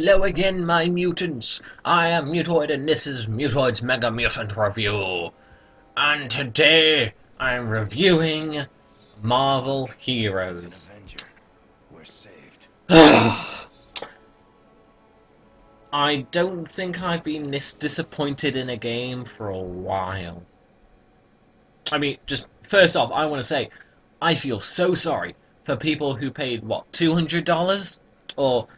Hello again, my mutants! I am Mutoid and this is Mutoid's Mega Mutant Review. And today, I'm reviewing Marvel Heroes. We're saved. I don't think I've been this disappointed in a game for a while. I mean, just first off, I want to say, I feel so sorry for people who paid, what, $200? Or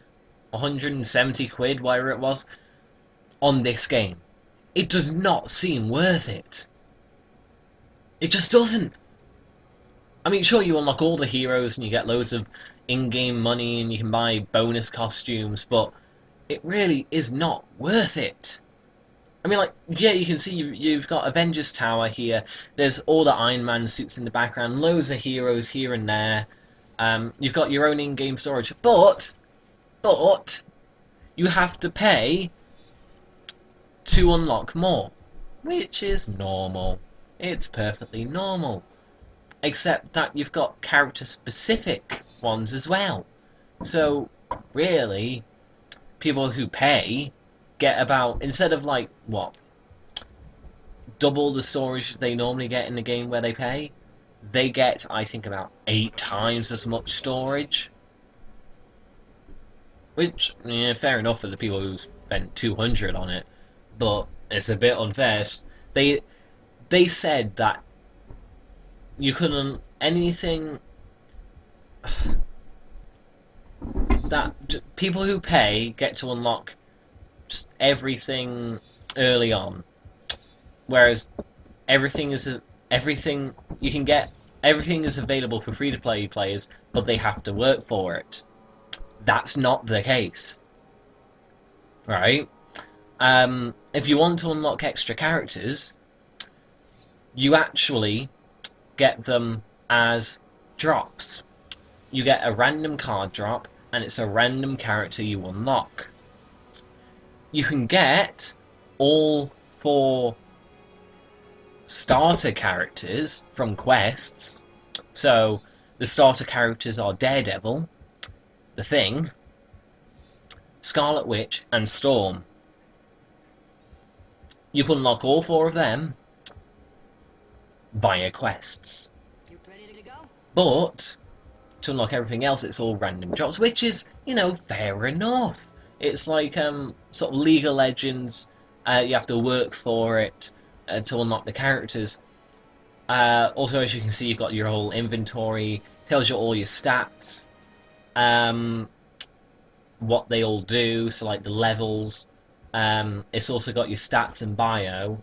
170 quid, whatever it was, on this game. It does not seem worth it. It just doesn't. I mean, sure, you unlock all the heroes and you get loads of in-game money and you can buy bonus costumes, but it really is not worth it. I mean, like, yeah, you can see you've got Avengers Tower here. There's all the Iron Man suits in the background, loads of heroes here and there. You've got your own in-game storage, but you have to pay to unlock more, which is normal. It's perfectly normal. Except that you've got character-specific ones as well. So, really, people who pay get about, instead of like, what, double the storage they normally get in the game where they pay, they get, I think, about 8 times as much storage. Which, yeah, fair enough for the people who spent 200 on it, but it's a bit unfair. They they said that you couldn't anything that people who pay get to unlock just everything early on, whereas everything you can get everything is available for free-to-play players, but they have to work for it. That's not the case, right? If you want to unlock extra characters, you actually get them as drops. You get a random card drop, and it's a random character you unlock. You can get all 4 starter characters from quests. So the starter characters are Daredevil, The Thing, Scarlet Witch, and Storm. You can unlock all 4 of them via quests. But to unlock everything else, it's all random drops, which is, you know, fair enough. It's like sort of League of Legends. You have to work for it to unlock the characters. Also, as you can see, you've got your whole inventory. It tells you all your stats, what they all do, so like the levels. It's also got your stats and bio,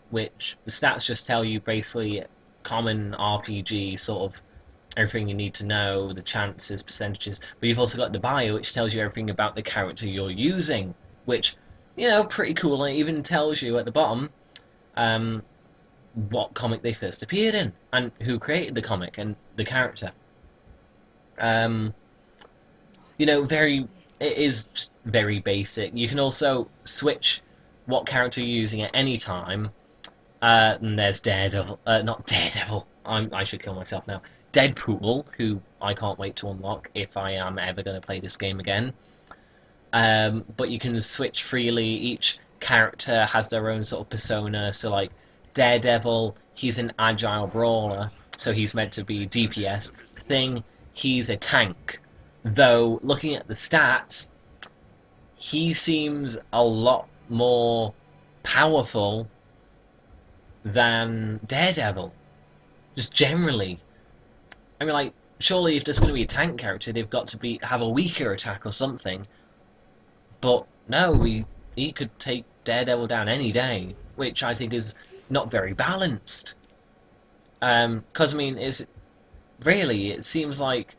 which the stats just tell you basically common RPG sort of everything you need to know, the chances, percentages. But you've also got the bio, which tells you everything about the character you're using, which, you know, pretty cool. And it even tells you at the bottom what comic they first appeared in and who created the comic and the character. You know, it is very basic. You can also switch what character you're using at any time. And there's Daredevil, not Daredevil. I should kill myself now. Deadpool, who I can't wait to unlock if I am ever going to play this game again. But you can switch freely. Each character has their own sort of persona. So, like Daredevil, he's an agile brawler, so he's meant to be DPS. Thing, he's a tank. Though, looking at the stats, he seems a lot more powerful than Daredevil. Just generally. I mean, like, surely if there's going to be a tank character, they've got to have a weaker attack or something. But no, he could take Daredevil down any day, which I think is not very balanced. Because, I mean, it seems like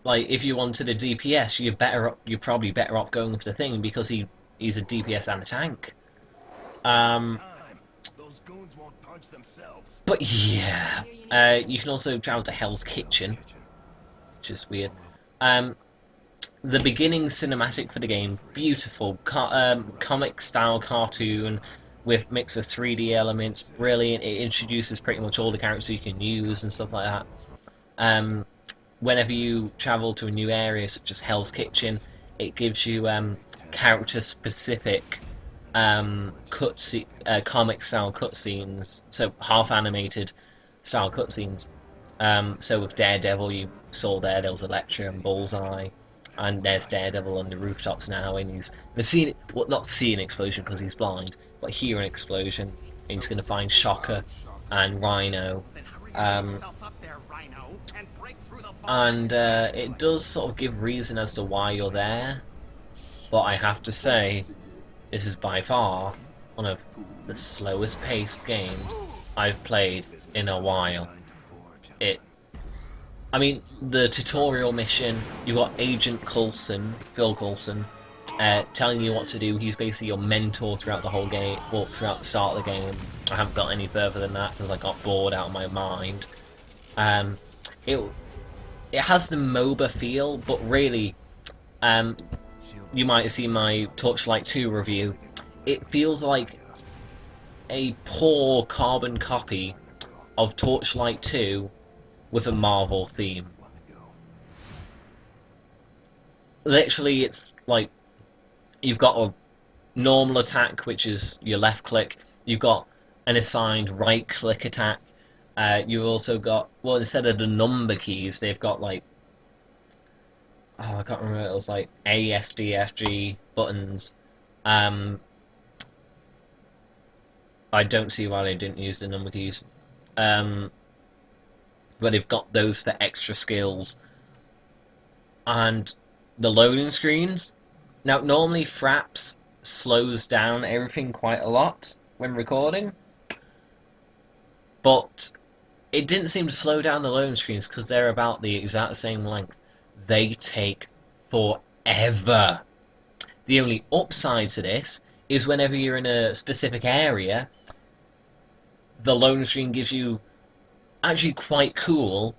if you wanted a DPS, you're probably better off going with the Thing because he's a DPS and a tank. But yeah, you can also travel to Hell's Kitchen, which is weird. The beginning cinematic for the game, beautiful, comic-style cartoon with mixed with 3D elements, brilliant. It introduces pretty much all the characters you can use and stuff like that. whenever you travel to a new area, such as Hell's Kitchen, it gives you character-specific comic style cutscenes, so half animated style cutscenes. So with Daredevil, you saw Daredevil's Elektra and Bullseye, and there's Daredevil on the rooftops now, and he's seen, well, not see an explosion because he's blind, but hear an explosion, and he's going to find Shocker and Rhino. Um, and it does sort of give reason as to why you're there, but I have to say, this is by far one of the slowest paced games I've played in a while. It, I mean, the tutorial mission, you got Agent Coulson, Phil Coulson, telling you what to do. He's basically your mentor throughout the whole game, well, throughout the start of the game. I haven't got any further than that because I got bored out of my mind. It it has the MOBA feel, but really, you might have seen my Torchlight 2 review. It feels like a poor carbon copy of Torchlight 2 with a Marvel theme. Literally, it's like you've got a normal attack, which is your left click. You've got an assigned right click attack. You've also got, well, instead of the number keys, they've got like, oh, I can't remember, it was like A, S, D, F, G buttons. I don't see why they didn't use the number keys. But they've got those for extra skills. And the loading screens. Now, normally Fraps slows down everything quite a lot when recording. But it didn't seem to slow down the loading screens because they're about the exact same length. They take forever. The only upside to this is whenever you're in a specific area, the loading screen gives you actually quite cool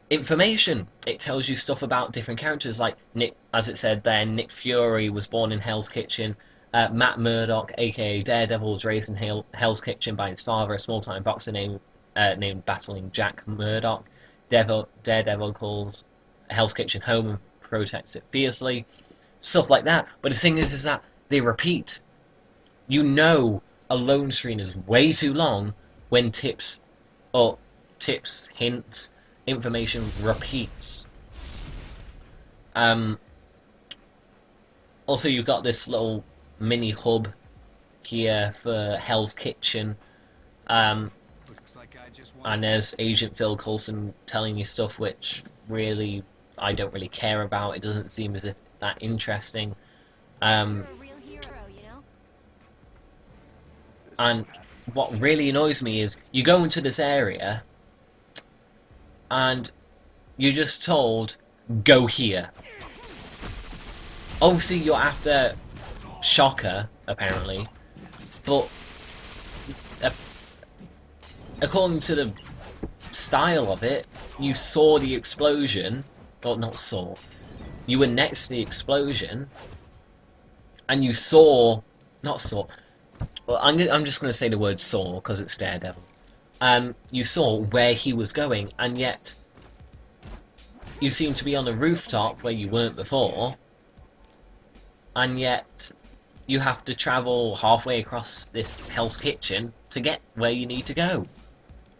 information. It tells you stuff about different characters, like Nick, as it said there, Nick Fury was born in Hell's Kitchen. Matt Murdock, aka Daredevil, was raised in Hell's Kitchen by his father, a small-time boxer named Battling Jack Murdock. Daredevil calls Hell's Kitchen home and protects it fiercely. Stuff like that. But the thing is that they repeat. You know a loan screen is way too long when tips, hints, information repeats. Also, you've got this little mini hub here for Hell's Kitchen. And there's Agent Phil Coulson telling you stuff which really I don't really care about. It doesn't seem as if that interesting. And what really annoys me is you go into this area and you're just told, go here. Obviously you're after Shocker, apparently, but according to the style of it, you saw the explosion, or not saw, you were next to the explosion, and you saw, not saw, well, I'm just going to say the word saw, because it's Daredevil. You saw where he was going, and yet you seem to be on a rooftop where you weren't before, and yet you have to travel halfway across this Hell's Kitchen to get where you need to go.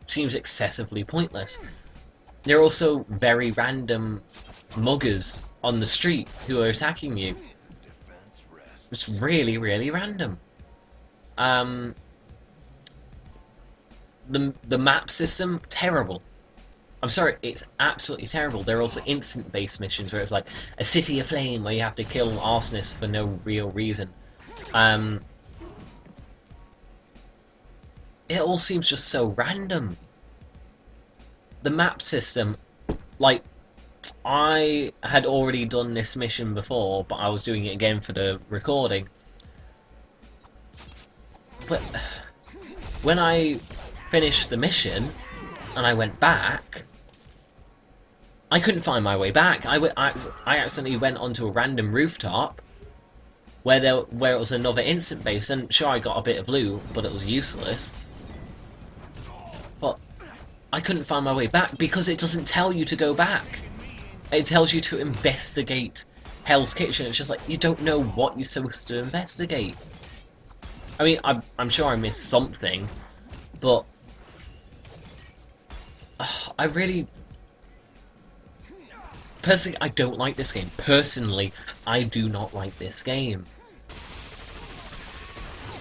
Seems excessively pointless. There are also very random muggers on the street who are attacking you. It's really, really random. The map system, terrible. I'm sorry, it's absolutely terrible. There are also instant-based missions where it's like a city aflame where you have to kill arsonists for no real reason. It all seems just so random. The map system, like, I had already done this mission before, but I was doing it again for the recording. But when I finished the mission and I went back, I couldn't find my way back. I accidentally went onto a random rooftop where it was another instant base, and sure, I got a bit of loot, but it was useless. But I couldn't find my way back because it doesn't tell you to go back. It tells you to investigate Hell's Kitchen. It's just like, you don't know what you're supposed to investigate. I mean, I'm sure I missed something, but I really... Personally, I don't like this game. Personally, I do not like this game.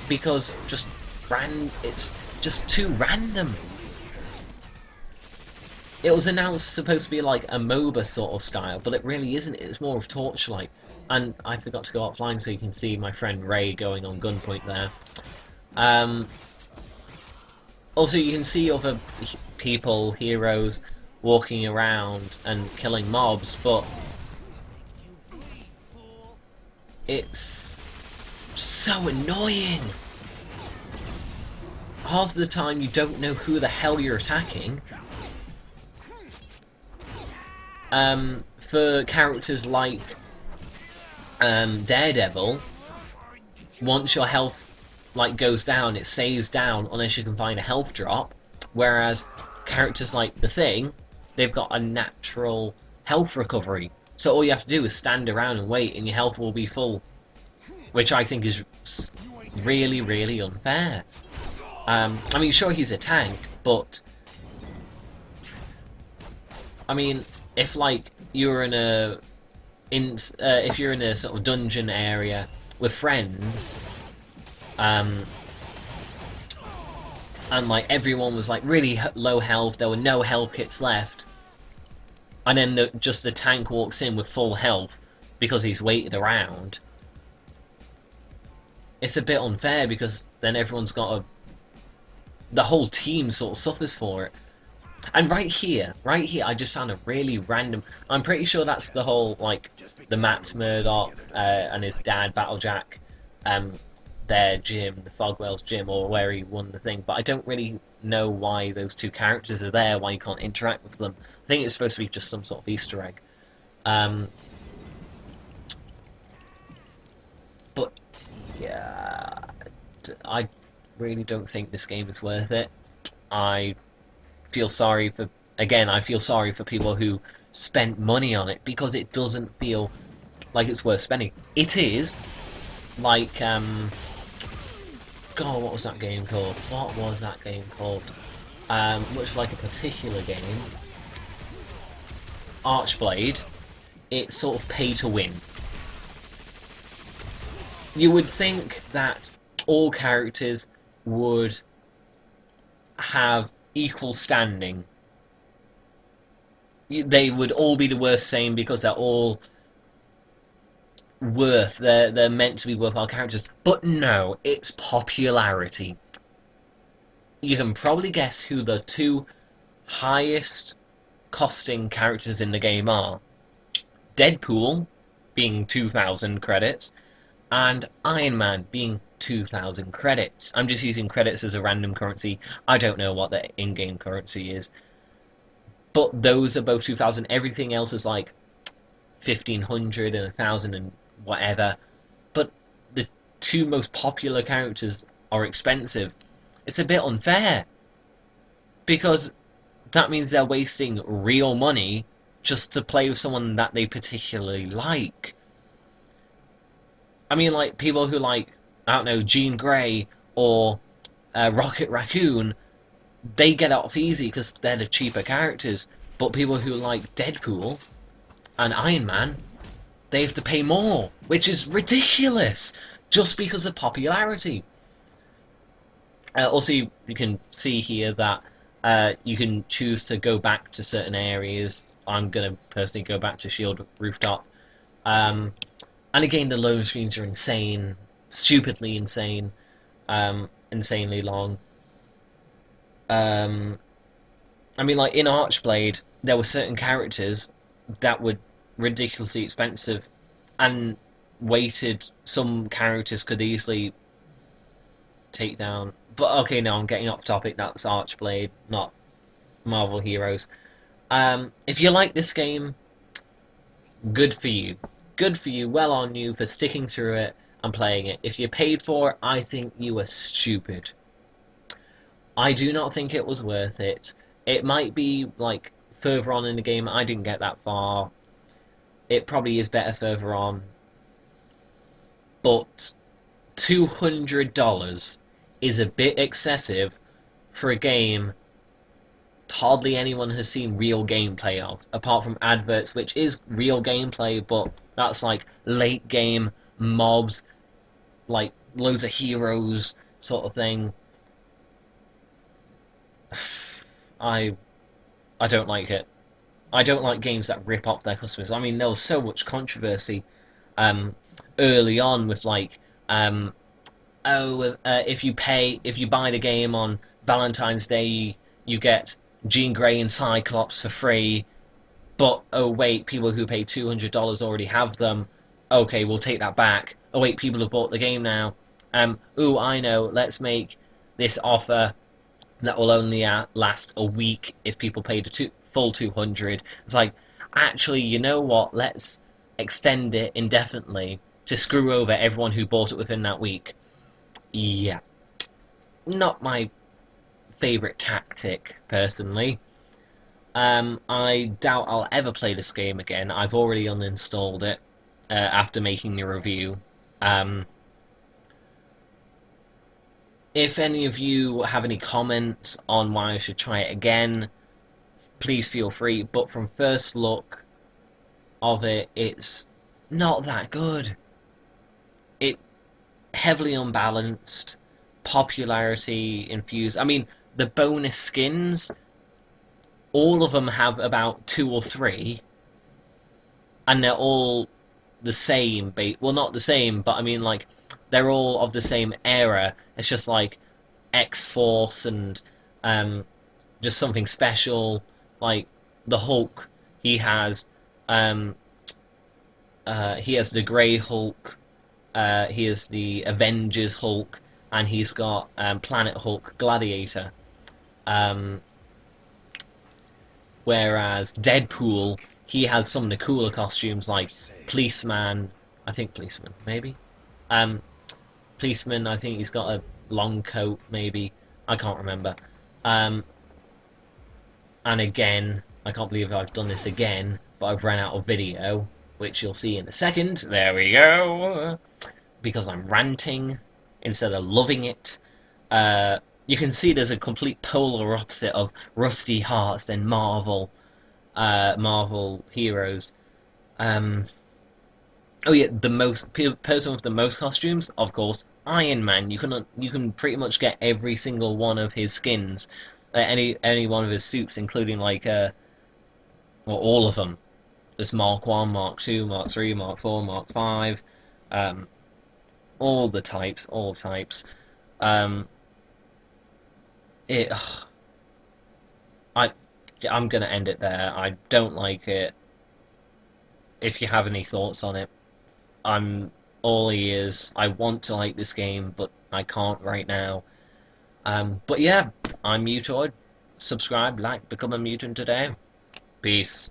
Because it's just too random. It was announced supposed to be like a MOBA sort of style, but it really isn't. It's more of Torchlight. And I forgot to go offline so you can see my friend Ray going on gunpoint there. Also, you can see other people, heroes, walking around and killing mobs, but it's so annoying. Half the time you don't know who the hell you're attacking. For characters like Daredevil, once your health goes down, it stays down unless you can find a health drop. Whereas characters like The Thing, they've got a natural health recovery. So all you have to do is stand around and wait and your health will be full. Which I think is really, really unfair. I mean, sure, he's a tank, but... I mean, if you're in a... if you're in a sort of dungeon area with friends... and everyone was really low health, there were no health kits left, and then just the tank walks in with full health because he's waited around. It's a bit unfair because then everyone's got the whole team sort of suffers for it. And right here, I just found a really random... I'm pretty sure that's the whole, the Matt Murdock and his dad, Battlejack, their gym, the Fogwell's gym, or where he won the thing. But I don't really know why those two characters are there, why you can't interact with them. I think it's supposed to be just some sort of Easter egg. But, yeah... I really don't think this game is worth it. I feel sorry for... Again, I feel sorry for people who spent money on it, because it doesn't feel like it's worth spending. It is, God, what was that game called? Much like a particular game, Archblade, it's sort of pay to win. You would think that all characters would have equal standing. They would all be the worth same because they're all they're meant to be worthwhile characters. But no, it's popularity. You can probably guess who the two highest costing characters in the game are. Deadpool being 2,000 credits, and Iron Man being 2,000 credits. I'm just using credits as a random currency. I don't know what the in-game currency is. But those are both 2,000. Everything else is 1,500 and 1,000 and whatever. But the two most popular characters are expensive. It's a bit unfair. Because that means they're wasting real money just to play with someone that they particularly like. I mean, people who I don't know, Jean Grey or Rocket Raccoon, they get off easy because they're the cheaper characters. But people who like Deadpool and Iron Man, they have to pay more, which is ridiculous, just because of popularity. Also, you can see here that you can choose to go back to certain areas. I'm going to personally go back to Shield Rooftop. And again, the loading screens are insane, stupidly insane, insanely long. I mean, in Archblade, there were certain characters that were ridiculously expensive and weighted. Some characters could easily take down. But okay, no, I'm getting off topic. That's Archblade, not Marvel Heroes. If you like this game, good for you. Good for you, well on you for sticking through it and playing it. If you paid for it, I think you were stupid. I do not think it was worth it. It might be like further on in the game. I didn't get that far. It probably is better further on, but $200 is a bit excessive for a game hardly anyone has seen real gameplay of, apart from adverts, which is real gameplay, but that's like late game mobs, like loads of heroes sort of thing. I I don't like it. I don't like games that rip off their customers. I mean, there was so much controversy um, early on with like, um, if you buy the game on Valentine's Day, you get Jean Grey and Cyclops for free. But oh wait, people who paid $200 already have them. Okay, we'll take that back. Oh wait, people have bought the game now. Ooh, I know. Let's make this offer that will only last a week if people pay the full 200. It's like, actually, you know what? Let's extend it indefinitely to screw over everyone who bought it within that week. Yeah, not my favorite tactic personally. I doubt I'll ever play this game again. I've already uninstalled it after making the review. Um, if any of you have any comments on why I should try it again, please feel free. But from first look of it, it's not that good. It heavily unbalanced, popularity infused. I mean, the bonus skins, all of them have about two or three, and they're all the same. Well, not the same, but I mean, like, they're all of the same era. It's just like X Force and um, just something special. Like the Hulk, he has um, he has the Grey Hulk. He has the Avengers Hulk, and he's got Planet Hulk Gladiator. Um, Whereas Deadpool, he has some of the cooler costumes We're like saved. Policeman. I think Policeman, maybe. Um, Policeman. I think he's got a long coat, maybe. I can't remember. Um, and again, I can't believe I've done this again, but I've ran out of video, which you'll see in a second. There we go. Because I'm ranting instead of loving it. You can see there's a complete polar opposite of Rusty Hearts and Marvel heroes. Um, oh yeah, the most person with the most costumes, of course, Iron Man. You can pretty much get every single one of his skins, any one of his suits, including like well, all of them. There's Mark One, Mark Two, Mark Three, Mark Four, Mark Five, um, all the types, all types. Um, it, I, I'm gonna end it there. I don't like it. If you have any thoughts on it, I'm all ears. I want to like this game, but I can't right now. But yeah, I'm Mutoid. Subscribe, like, become a mutant today. Peace.